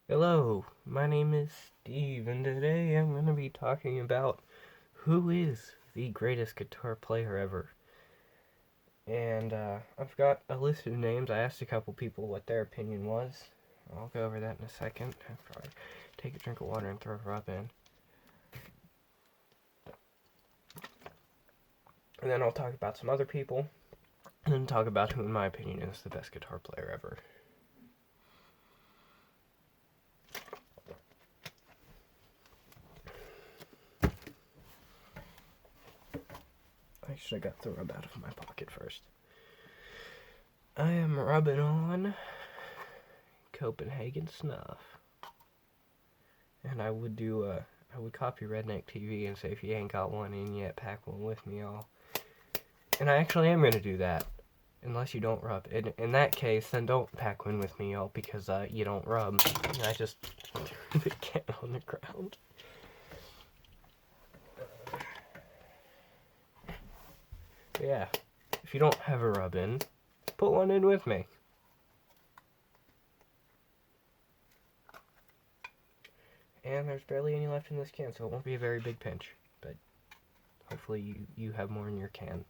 Hello, my name is Steve, and today I'm going to be talking about who is the greatest guitar player ever. And I've got a list of names. I asked a couple people what their opinion was. I'll go over that in a second. I'll probably take a drink of water and throw her up in. And then I'll talk about some other people, and then talk about who, in my opinion, is the best guitar player ever. I should have got the rub out of my pocket first. I am rubbing on Copenhagen Snuff. And I would copy Redneck TV and say, if you ain't got one in yet, pack one with me, y'all. And I actually am going to do that. Unless you don't rub. In that case, then don't pack one with me, y'all, because you don't rub. And I just threw the can on the ground. Yeah. If you don't have a rub in, put one in with me. And there's barely any left in this can, so it won't be a very big pinch. But hopefully you have more in your can.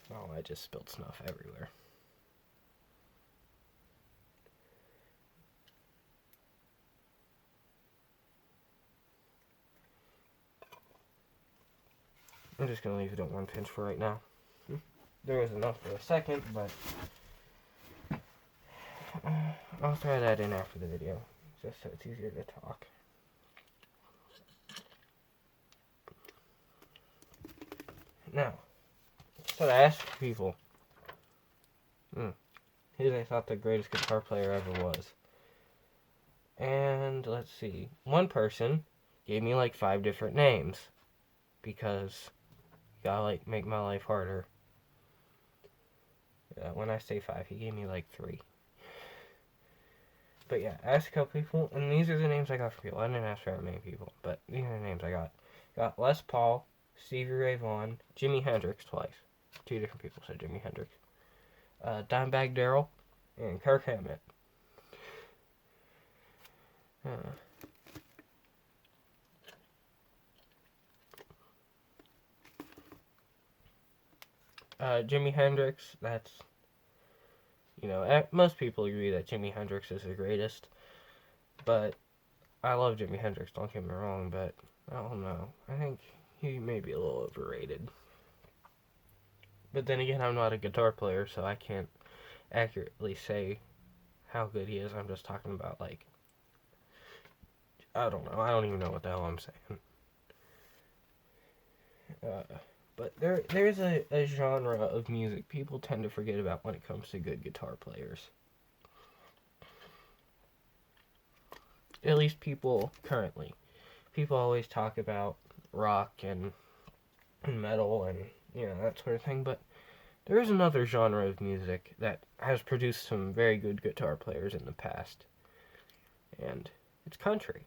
Oh, I just spilled snuff everywhere. I'm just going to leave it at one pinch for right now. There was enough for a second, but I'll throw that in after the video, just so it's easier to talk. Now, so I asked people who they thought the greatest guitar player ever was. And let's see, one person gave me like 5 different names, because you gotta like make my life harder. When I say 5, he gave me like 3. But yeah, I asked a couple people, and these are the names I got from people. I didn't ask very many people, but these are the names I got. Got Les Paul, Stevie Ray Vaughan, Jimi Hendrix twice. 2 different people said Jimi Hendrix. Dimebag Darrell, and Kirk Hammett. Jimi Hendrix, that's, most people agree that Jimi Hendrix is the greatest. But I love Jimi Hendrix, don't get me wrong, but I don't know. I think he may be a little overrated. But then again, I'm not a guitar player, so I can't accurately say how good he is. I'm just talking about, like, I don't know. I don't even know what the hell I'm saying. But there's a genre of music people tend to forget about when it comes to good guitar players. At least people currently. People always talk about rock and metal and, that sort of thing, but there is another genre of music that has produced some very good guitar players in the past, and it's country.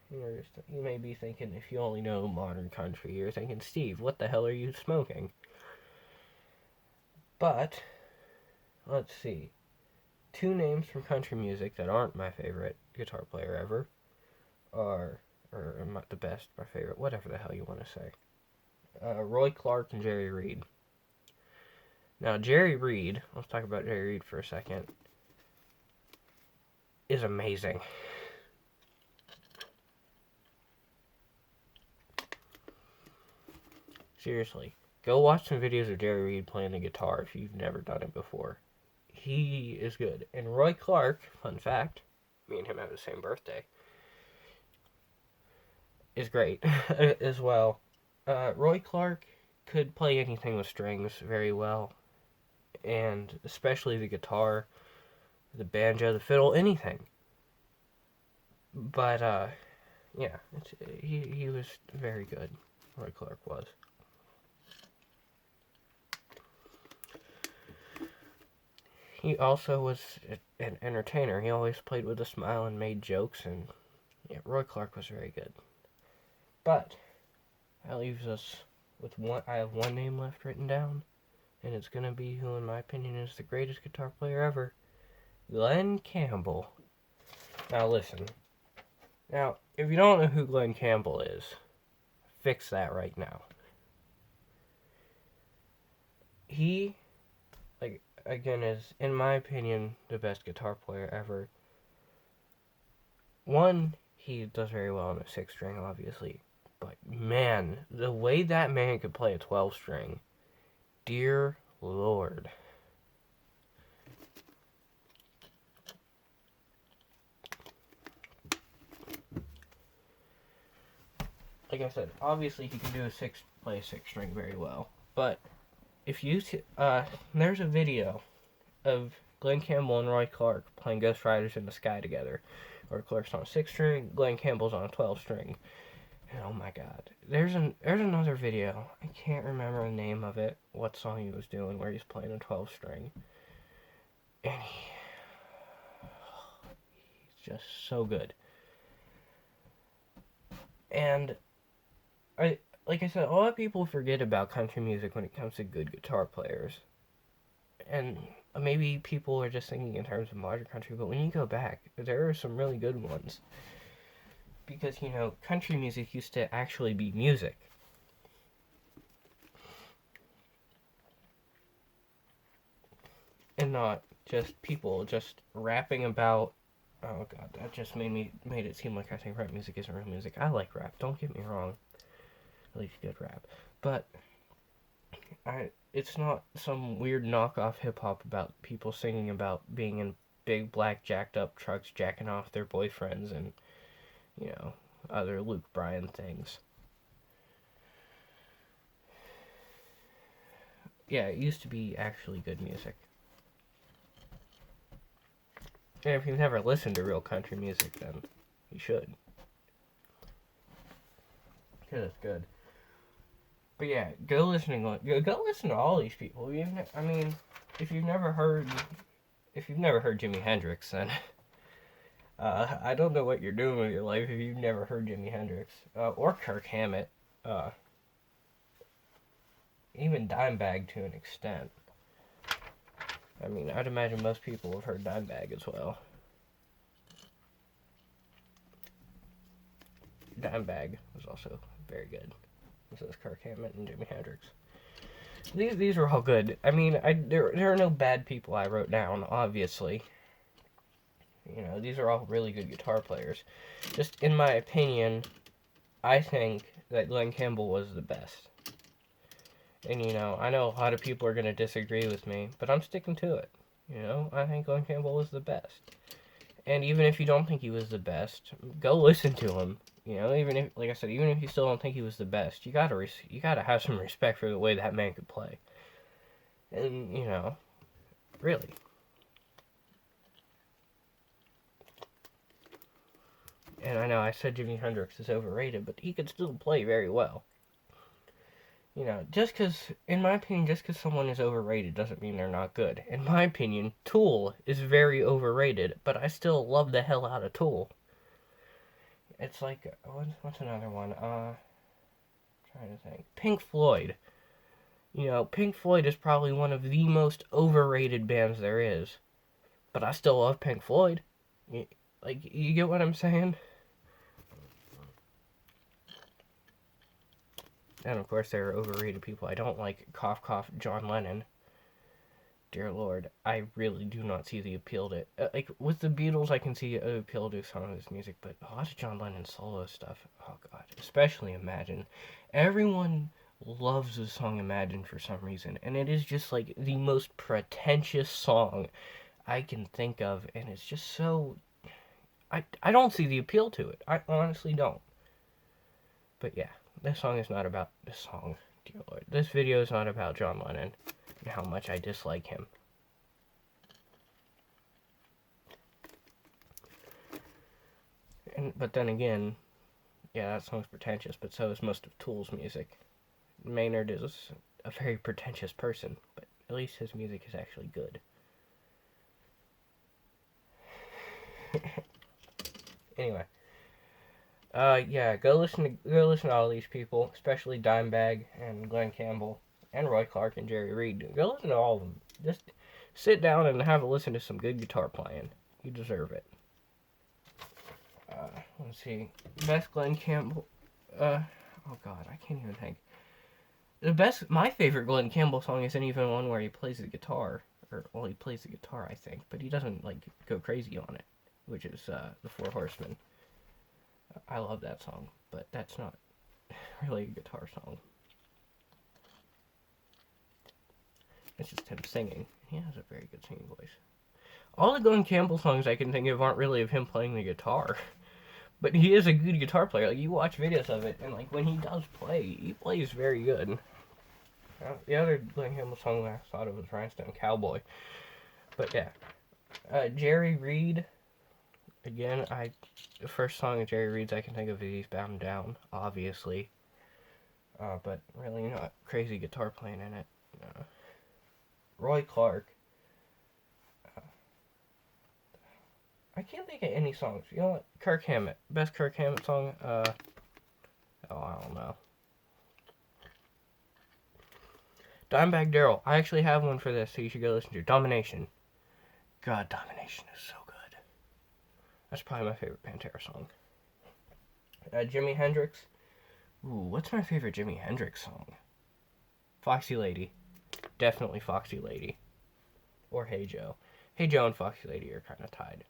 You may be thinking, if you only know modern country, you're thinking, Steve, what the hell are you smoking? But, let's see. 2 names from country music that aren't my favorite guitar player ever are, or not the best, my favorite, whatever the hell you want to say. Roy Clark and Jerry Reed. Now, Jerry Reed, let's talk about Jerry Reed for a second, is amazing. Seriously, go watch some videos of Jerry Reed playing the guitar if you've never done it before. He is good. And Roy Clark, fun fact, me and him have the same birthday, is great as well. Roy Clark could play anything with strings very well, and especially the guitar, the banjo, the fiddle, anything. But yeah, he was very good. Roy Clark was. he also was an entertainer. He always played with a smile and made jokes, and yeah, Roy Clark was very good. But that leaves us with one. I have one name left written down, and it's gonna be who, in my opinion, is the greatest guitar player ever, Glen Campbell. Now listen. Now, if you don't know who Glen Campbell is, fix that right now. He, like, again, is, in my opinion, the best guitar player ever. One, he does very well on the 6-string, obviously. But, man, the way that man could play a 12-string, dear Lord. Like I said, obviously he can do play a 6-string very well. But if you there's a video of Glen Campbell and Roy Clark playing Ghost Riders in the Sky together. Roy Clark's on a 6-string, Glen Campbell's on a 12-string. And oh my god. There's another video. I can't remember the name of it, what song he was doing where he's playing a 12-string. And he's just so good. And like I said, a lot of people forget about country music when it comes to good guitar players. And maybe people are just thinking in terms of modern country, but when you go back, there are some really good ones. Because, you know, country music used to actually be music. And not just people just rapping about, oh god, that just made it seem like I think rap music isn't real music. I like rap, don't get me wrong. I like good rap. But it's not some weird knockoff hip-hop about people singing about being in big black jacked up trucks jacking off their boyfriends and, you know, other Luke Bryan things. Yeah, it used to be actually good music. And if you've never listened to real country music, then you should. Because it's good. But yeah, go listen to all these people. If you've never heard Jimi Hendrix, then I don't know what you're doing with your life if you've never heard Jimi Hendrix or Kirk Hammett, even Dimebag to an extent. I mean, I'd imagine most people have heard Dimebag as well. Dimebag was also very good. This is Kirk Hammett and Jimi Hendrix. These are all good. I mean, there are no bad people I wrote down, obviously. You know, these are all really good guitar players. Just in my opinion, I think that Glen Campbell was the best. And, you know, I know a lot of people are going to disagree with me, but I'm sticking to it. You know, I think Glen Campbell was the best. And even if you don't think he was the best, go listen to him. You know, even if, like I said, even if you still don't think he was the best, you gotta have some respect for the way that man could play. And, you know, really. And I know I said Jimi Hendrix is overrated, but he could still play very well. You know, in my opinion, just because someone is overrated doesn't mean they're not good. In my opinion, Tool is very overrated, but I still love the hell out of Tool. It's like, what's another one? Trying to think. Pink Floyd. You know, Pink Floyd is probably one of the most overrated bands there is. But I still love Pink Floyd. You get what I'm saying? And of course, there are overrated people I don't like. Cough, cough, John Lennon. Dear Lord, I really do not see the appeal to it. Like, with the Beatles, I can see an appeal to some of his music, but a lot of John Lennon solo stuff, oh god, especially Imagine. Everyone loves the song Imagine for some reason, and it is just, like, the most pretentious song I can think of, and it's just so... I don't see the appeal to it. I honestly don't. But yeah, this song is not about this song, dear Lord. This video is not about John Lennon and how much I dislike him. But then again, yeah, that song's pretentious, but so is most of Tool's music. Maynard is a very pretentious person, but at least his music is actually good. Anyway, yeah, go listen to all these people, especially Dimebag and Glenn Campbell and Roy Clark and Jerry Reed. Go listen to all of them. Just sit down and have a listen to some good guitar playing. You deserve it. Let's see, best Glenn Campbell. Oh God, I can't even think. My favorite Glenn Campbell song isn't even one where he plays the guitar, or well, he plays the guitar, I think, but he doesn't like go crazy on it, which is the Four Horsemen. I love that song, but that's not really a guitar song. It's just him singing. He has a very good singing voice. All the Glenn Campbell songs I can think of aren't really of him playing the guitar, but he is a good guitar player. Like you watch videos of it, and like when he does play, he plays very good. The other Glenn Campbell song I thought of was Rhinestone Cowboy, but yeah, Jerry Reed. Again, the first song of Jerry Reed's I can think of is Eastbound and Down, obviously, but really not crazy guitar playing in it. Roy Clark. I can't think of any songs. You know what? Kirk Hammett. Best Kirk Hammett song? Oh, I don't know. Dimebag Darrell. I actually have one for this, so you should go listen to Domination. God, Domination is so good. That's probably my favorite Pantera song. Jimi Hendrix. Ooh, what's my favorite Jimi Hendrix song? Foxy Lady. Definitely Foxy Lady. Or Hey Joe. Hey Joe and Foxy Lady are kind of tied.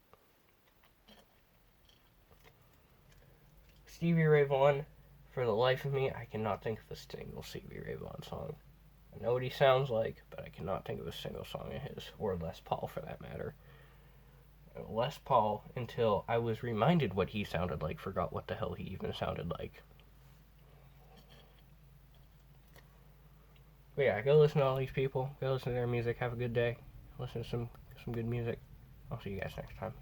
Stevie Ray Vaughan. For the life of me, I cannot think of a single Stevie Ray Vaughan song. I know what he sounds like, but I cannot think of a single song of his, or Les Paul for that matter. Les Paul, until I was reminded what he sounded like, forgot what the hell he even sounded like. But yeah, go listen to all these people. Go listen to their music. Have a good day. Listen to some good music. I'll see you guys next time.